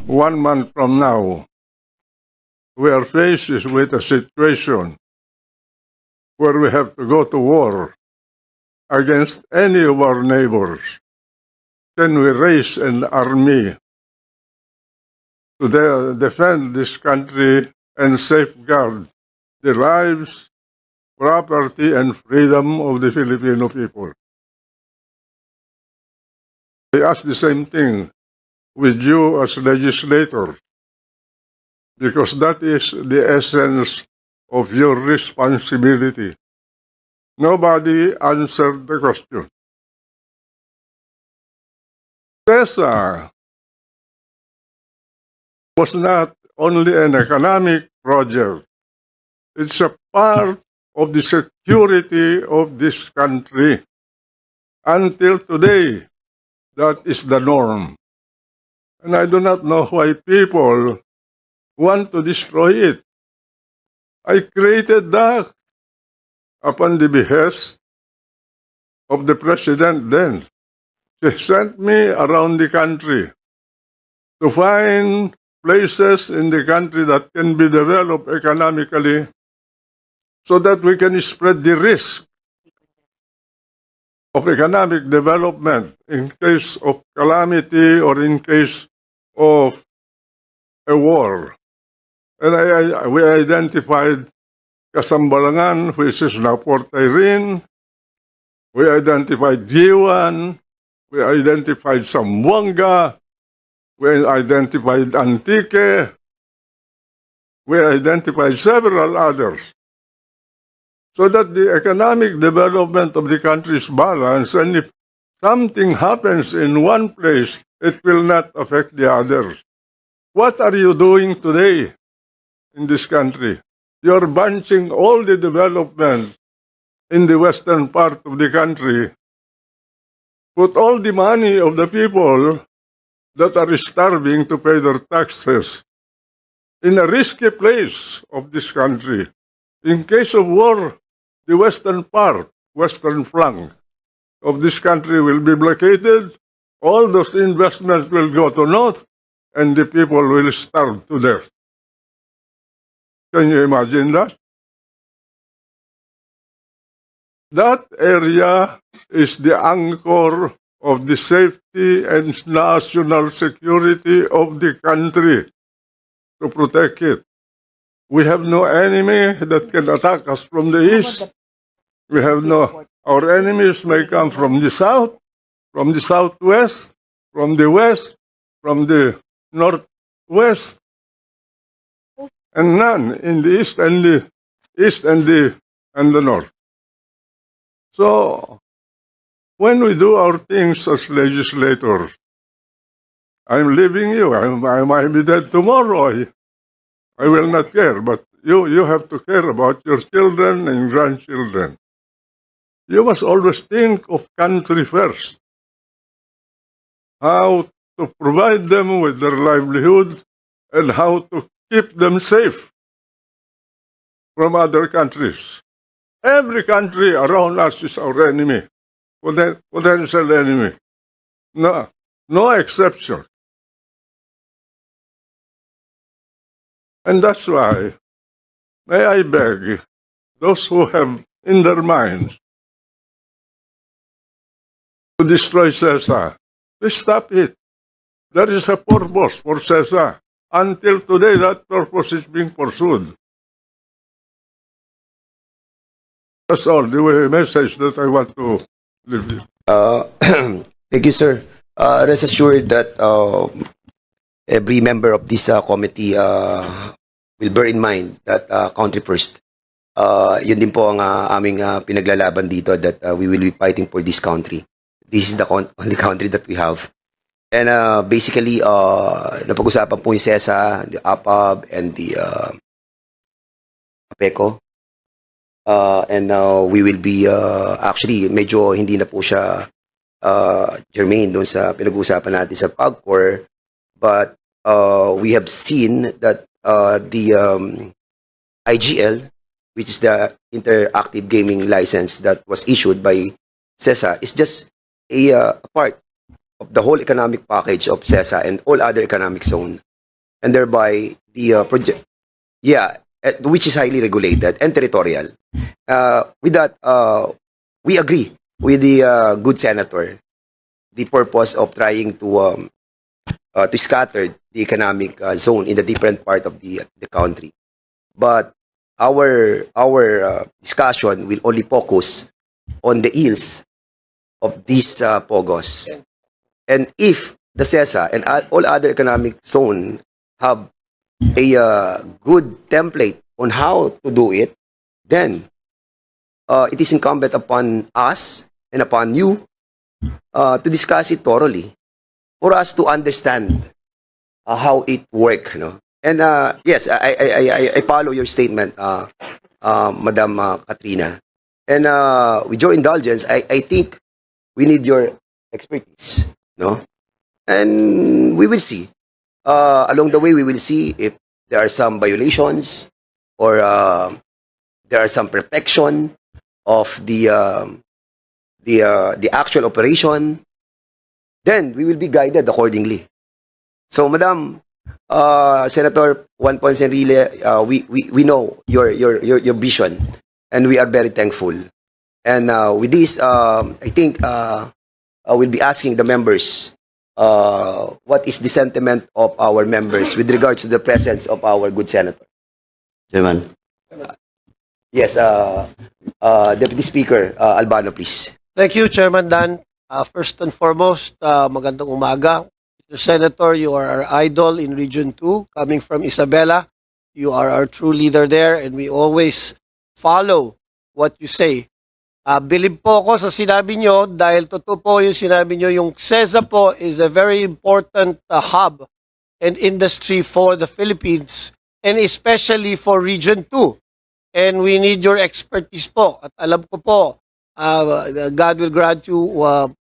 1 month from now, we are faced with a situation where we have to go to war against any of our neighbors, can we raise an army to defend this country and safeguard the lives, property, and freedom of the Filipino people? I ask the same thing with you as legislators, because that is the essence of your responsibility. Nobody answered the question. CESA was not only an economic project, it's a part of the security of this country. Until today, that is the norm. And I do not know why people want to destroy it. I created that upon the behest of the president then. She sent me around the country to find places in the country that can be developed economically so that we can spread the risk of economic development in case of calamity or in case of a war. And we identified Kasambalangan, which is now Port Irene. We identified Giwan. We identified Zamboanga. We identified Antique. We identified several others. So that the economic development of the country is balanced, and if something happens in one place, it will not affect the others. What are you doing today in this country? You're bunching all the development in the western part of the country, put all the money of the people that are starving to pay their taxes in a risky place of this country. In case of war, the western part, western flank of this country will be blockaded, all those investments will go to naught, and the people will starve to death. Can you imagine that? That area is the anchor of the safety and national security of the country, to protect it. We have no enemy that can attack us from the east. We have no, our enemies may come from the south, from the southwest, from the west, from the northwest, and none in the east and the north. So when we do our things as legislators, I'm leaving you. I might be dead tomorrow. I will not care, but you have to care about your children and grandchildren. You must always think of country first. How to provide them with their livelihood and how to keep them safe from other countries. Every country around us is our enemy, potential enemy. No exception. And that's why, may I beg those who have in their minds to destroy CESA, to stop it. There is a purpose for CESA. Until today, that purpose is being pursued. That's all the message that I want to leave you. Thank you, sir. Rest assured that every member of this committee will bear in mind that country first. Yun din po ang aming pinaglalaban dito, that we will be fighting for this country. This is the only country that we have. And basically, napag-usapan po yung CESA, the APAB, and the APECO. And now we will be, actually, medyo hindi na po siya germane doon sa pinag-uusapan natin sa PAGCOR. But we have seen that the IGL, which is the interactive gaming license that was issued by CESA, is just a part of the whole economic package of CESA and all other economic zone. and thereby the project, which is highly regulated and territorial. With that, we agree with the good senator the purpose of trying to scatter the economic zone in the different part of the country. But our discussion will only focus on the ills of these POGOs. And if the CESA and all other economic zone have a good template on how to do it, then it is incumbent upon us and upon you to discuss it thoroughly for us to understand how it works. And yes, I follow your statement, Madam Katrina. And with your indulgence, I think we need your expertise. And we will see. Along the way, we will see if there are some violations or there are some perfection of the actual operation. Then we will be guided accordingly. So, Madam Senator Juan Ponce Enrile, we know your vision, and we are very thankful. And with this, I think I will be asking the members what is the sentiment of our members with regards to the presence of our good senator. Chairman. Yes, Deputy Speaker Albano, please. Thank you, Chairman Dan. First and foremost, magandang umaga. Mr. Senator, you are our idol in Region 2, coming from Isabela. You are our true leader there, and we always follow what you say. Bilib po ako sa sinabi nyo dahil totoo po yung sinabi nyo, yung CESA po is a very important hub and industry for the Philippines and especially for Region 2. And we need your expertise po. At alam ko po, God will grant you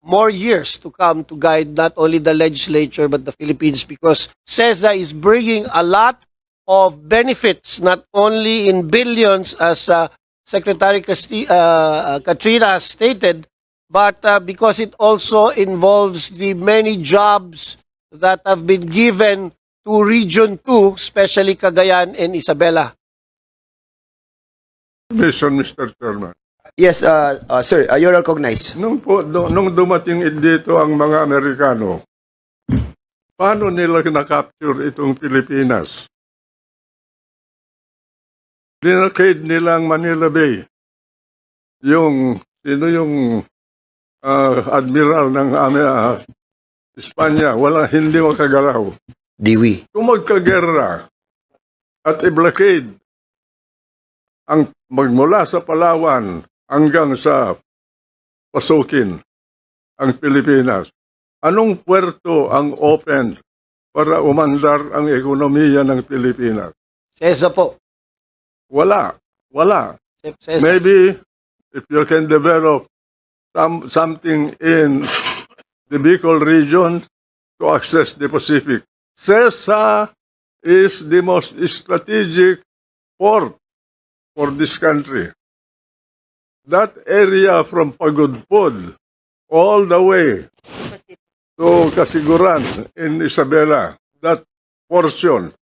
more years to come to guide not only the legislature but the Philippines, because CESA is bringing a lot of benefits, not only in billions as Secretary Katrina stated, but because it also involves the many jobs that have been given to Region 2, especially Cagayan and Isabela. Mr. Chairman. Yes, sir, you're recognized. Nung dumating dito ang mga Amerikano, paano nila na-capture itong Pilipinas? Dinakade nilang Manila Bay. Sino yung admiral ng Espanya, hindi makagalaw. Diwi. Kung magkagerra at i-blockade ang magmula sa Palawan hanggang sa pasukin ang Pilipinas, anong puerto ang open para umandar ang ekonomiya ng Pilipinas? CESA po. Wala. CESA. Maybe if you can develop something in the Bicol region to access the Pacific. CESA is the most strategic port for this country. That area from Pagudpod all the way to Kasiguran in Isabela, that portion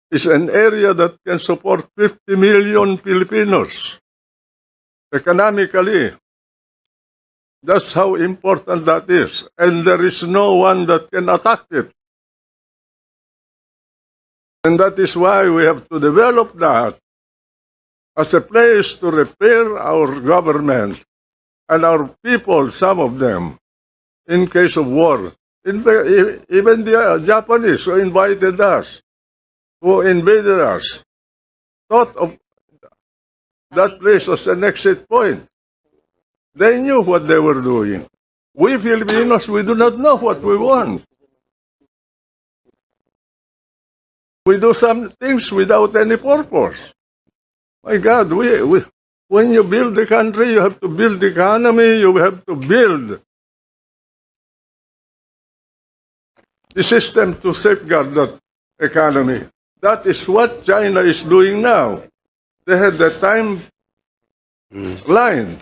is an area that can support 50 million Filipinos economically. That's how important that is. And there is no one that can attack it. And that is why we have to develop that as a place to repair our government and our people, some of them, in case of war. In fact, even the Japanese who invited us, who invaded us, thought of that place as an exit point. They knew what they were doing. We Filipinos, we do not know what we want. We do some things without any purpose. My God, when you build the country, you have to build the economy, you have to build the system to safeguard that economy. That is what China is doing now. They had the timeline.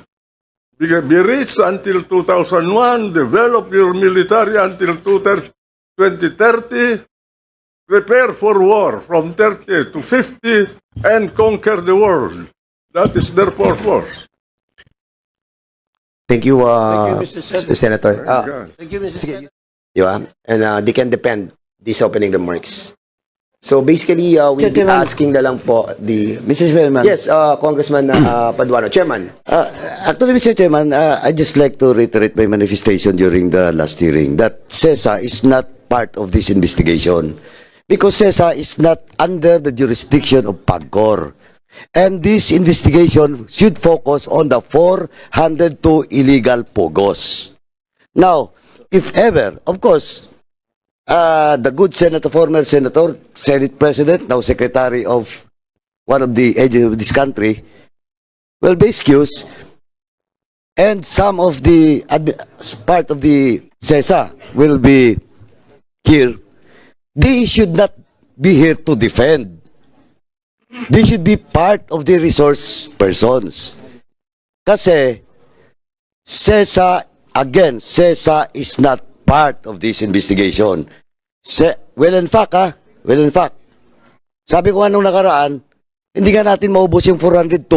Be rich until 2001, develop your military until 2030, prepare for war from 30 to 50 and conquer the world. That is their purpose. Thank you, Thank you, Mr. Senator. Thank you, Mr. Senator. Yeah, and they can defend these opening remarks. So basically, we'll be Chairman. asking na lang po the... Mr. Chairman. Yes, Congressman Paduano. Chairman. Actually, Mr. Chairman, I just like to reiterate my manifestation during the last hearing that CESA is not part of this investigation because CESA is not under the jurisdiction of PAGCOR. And this investigation should focus on the 402 illegal POGOs. Now, if ever, of course, the good senator, former senator, Senate President, now Secretary of one of the agencies of this country, will be excused, and some of the part of the CESA will be here. They should not be here to defend. They should be part of the resource persons. Kasi CESA, again, CESA is not part of this investigation. Well, in fact, sabi ko nga nung nakaraan, hindi nga natin maubos yung 402.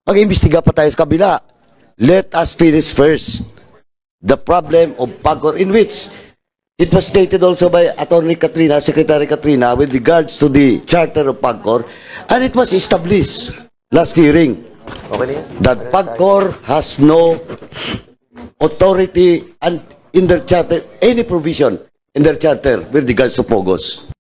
Mag-imbestiga pa tayo sa kabila. Let us finish first the problem of PAGCOR, in which it was stated also by Attorney Katrina, Secretary Katrina, with regards to the charter of PAGCOR, and it was established last hearing that PAGCOR has no authority and in their charter, any provision in their charter with regards to POGOs.